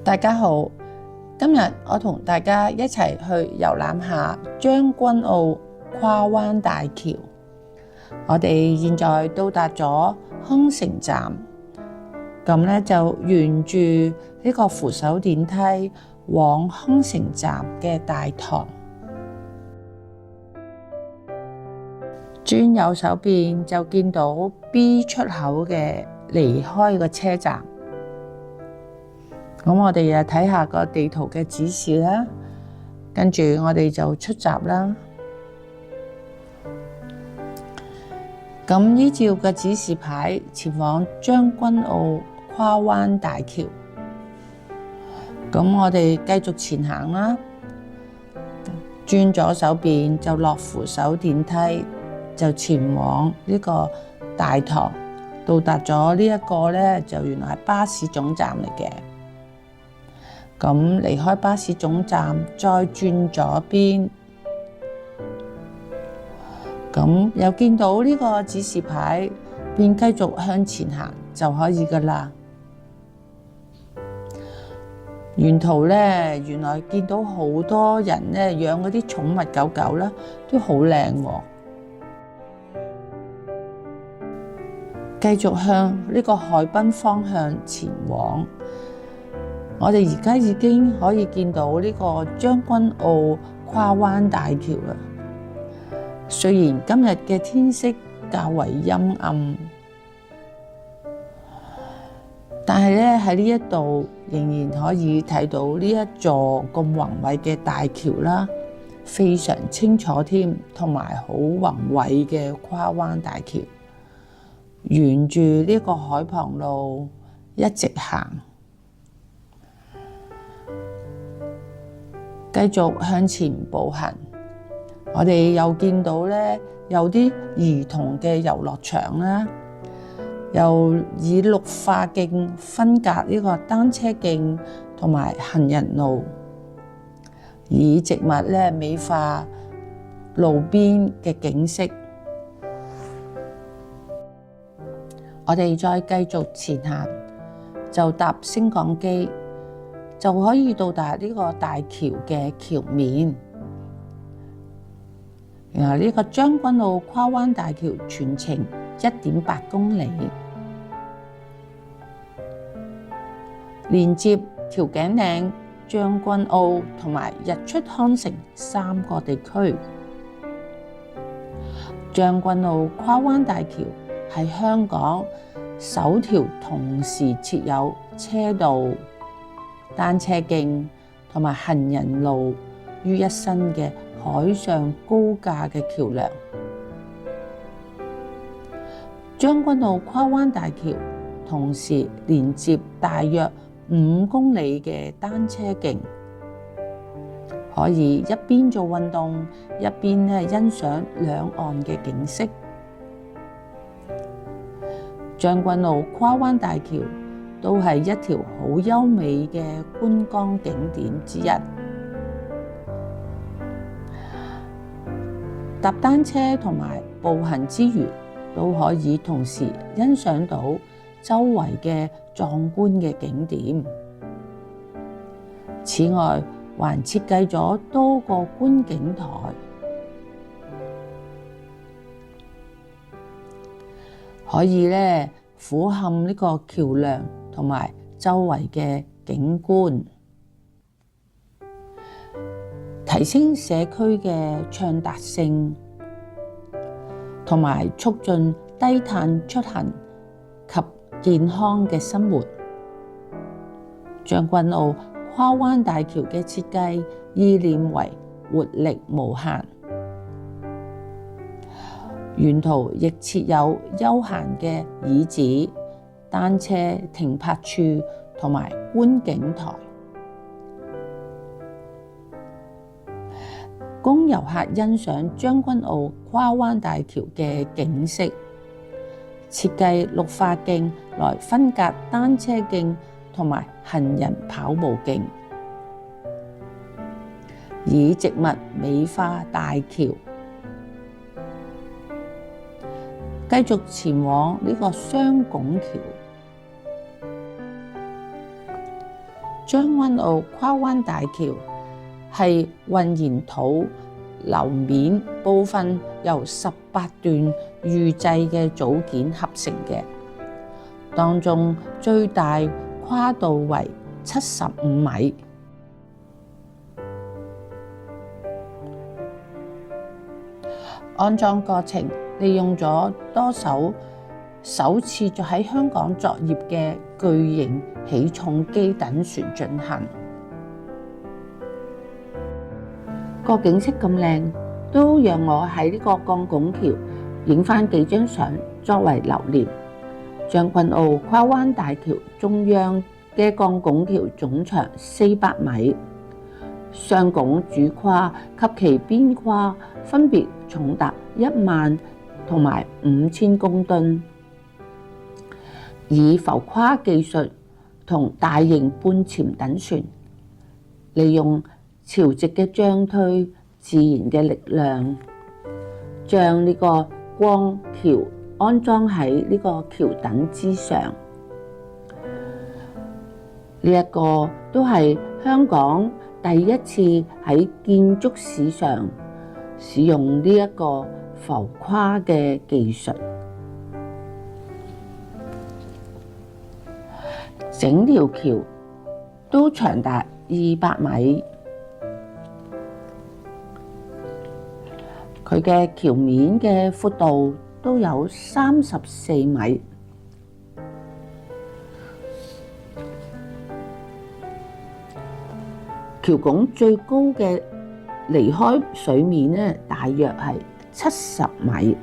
大家好，今日我同大家一齊去遊覽下將軍澳跨灣大橋。我哋現在到達咗康城站，咁咧就沿住呢個扶手電梯往康城站嘅大堂。轉右手邊就見到 B 出口嘅離開個車站。咁我哋又睇下個地圖嘅指示啦，跟住我哋就出閘啦。咁依照個指示牌前往將軍澳跨灣大橋。咁我哋繼續前行啦，轉左手邊就落扶手電梯，就前往呢個大堂。到達咗呢一個咧，就原來係巴士總站嚟嘅。咁離開巴士總站，再轉左邊，咁又見到呢個指示牌，便繼續向前行就可以㗎喇。沿途咧，原來見到好多人咧養嗰啲寵物狗狗啦，都好靚喎。繼續向呢個海濱方向前往。我哋而家已經可以見到呢個將軍澳跨灣大橋啦。雖然今日嘅天色較為陰暗，但係咧喺呢一度仍然可以睇到呢一座咁宏偉嘅大橋啦，非常清楚添，同埋好宏偉嘅跨灣大橋。沿住呢個海旁路一直行。繼續向前步行，我哋又見到咧有啲兒童嘅遊樂場啦，又以綠化徑分隔呢個單車徑同埋行人路，以植物咧美化路邊嘅景色。我哋再繼續前行，就搭升降機。就可以到達呢個大橋嘅橋面。然後呢個將軍澳跨灣大橋全程1.8公里，連接調景嶺、將軍澳同埋日出康城3個地區。將軍澳跨灣大橋係香港首條同時設有車道、單車徑同埋行人路於一身嘅海上高架嘅橋梁。將軍澳跨灣大橋同時連接大約5公里嘅單車徑，可以一邊做運動，一邊欣賞兩岸嘅景色。將軍澳跨灣大橋都係一條好優美嘅觀光景點之一。搭單車同埋步行之餘，都可以同時欣賞到周圍嘅壯觀嘅景點。此外，還設計咗多個觀景台，可以咧俯瞰呢個橋梁同埋周圍嘅景觀，提升社區嘅暢達性，同埋促進低碳出行及健康嘅生活。將軍澳跨灣大橋嘅設計意念為活力無限，沿途亦設有休閒嘅椅子、單車停泊處同埋觀景台，供遊客欣賞將軍澳跨灣大橋嘅景色。設計綠化徑來分隔單車徑同埋行人跑步徑，以植物美化大橋。繼續前往呢個雙拱橋。將軍澳跨灣大橋係混凝土樓面部分由18段預製嘅組件合成嘅，當中最大跨度為75米。安裝過程利用咗多艘首次喺香港作業嘅巨型起重機躉船進行。個景色咁靚，都讓我喺呢個鋼拱橋影返幾張相作為留念。將軍澳跨灣大橋中央嘅鋼拱橋總長400米，雙拱主跨及其邊跨分別重達10000同埋5000公噸，以浮跨技術同大型半潛躉船，利用潮汐嘅漲退、自然嘅力量，將呢個鋼橋安裝喺呢個橋躉之上。呢一個都係香港第一次喺建築史上使用呢一個浮跨嘅技術。整條橋都長達200米，佢嘅橋面嘅闊度都有34米。橋拱最高嘅離開水面呢，大約係70米。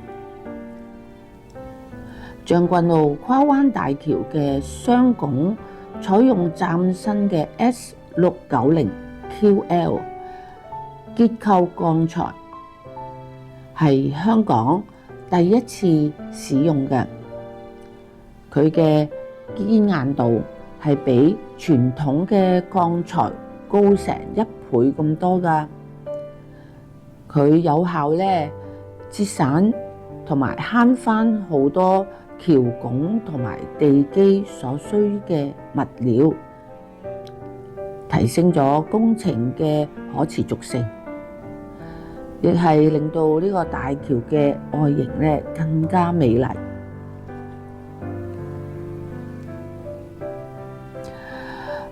將軍澳跨灣大橋嘅雙拱採用嶄新嘅 S690QL 結構鋼材，係香港第一次使用嘅。佢嘅堅硬度係比傳統嘅鋼材高成1倍咁多㗎。佢有效咧節省同埋慳返好多橋拱同埋地基所需嘅物料，提升咗工程嘅可持續性，亦係令到呢個大橋嘅外形咧更加美麗。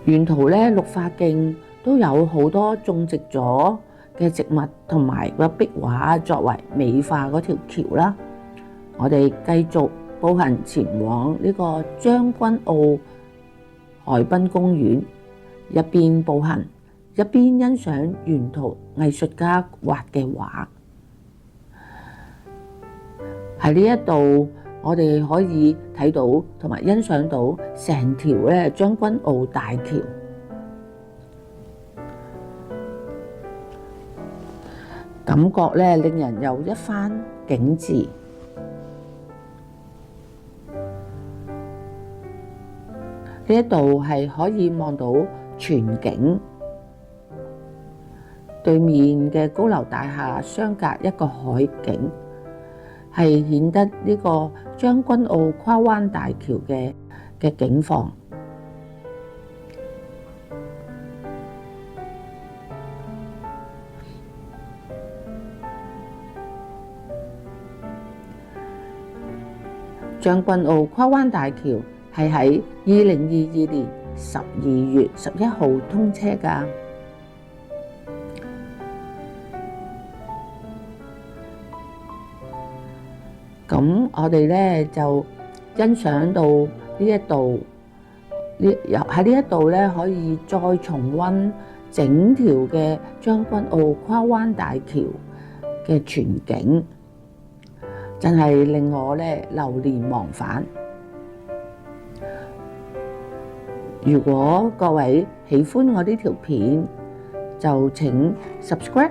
沿途咧綠化徑都有好多種植咗嘅植物同埋個壁畫作為美化嗰條橋啦。我哋繼續步行前往呢個將軍澳海濱公園，一邊步行一邊欣賞沿途藝術家畫嘅畫。喺呢一度，我哋可以睇到同埋欣賞到成條咧將軍澳大橋，感覺咧令人有一番景致。呢一度係可以望到全景，對面嘅高樓大廈相隔一個海景，係顯得呢個將軍澳跨灣大橋嘅景況。將軍澳跨灣大橋係喺2022年12月11號通車㗎。咁我哋咧就欣賞到呢一度，喺呢一度咧可以再重溫整條嘅將軍澳跨灣大橋嘅全景，真係令我咧流連忘返。如果各位喜歡我呢條片，就請 subscribe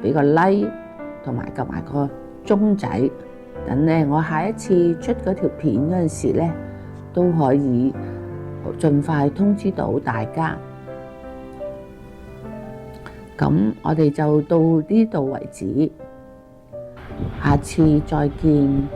俾個 like 同埋撳埋個鐘仔，等咧我下一次出嗰條片嗰陣時咧，都可以盡快通知到大家。咁我哋就到呢度為止，下次再見。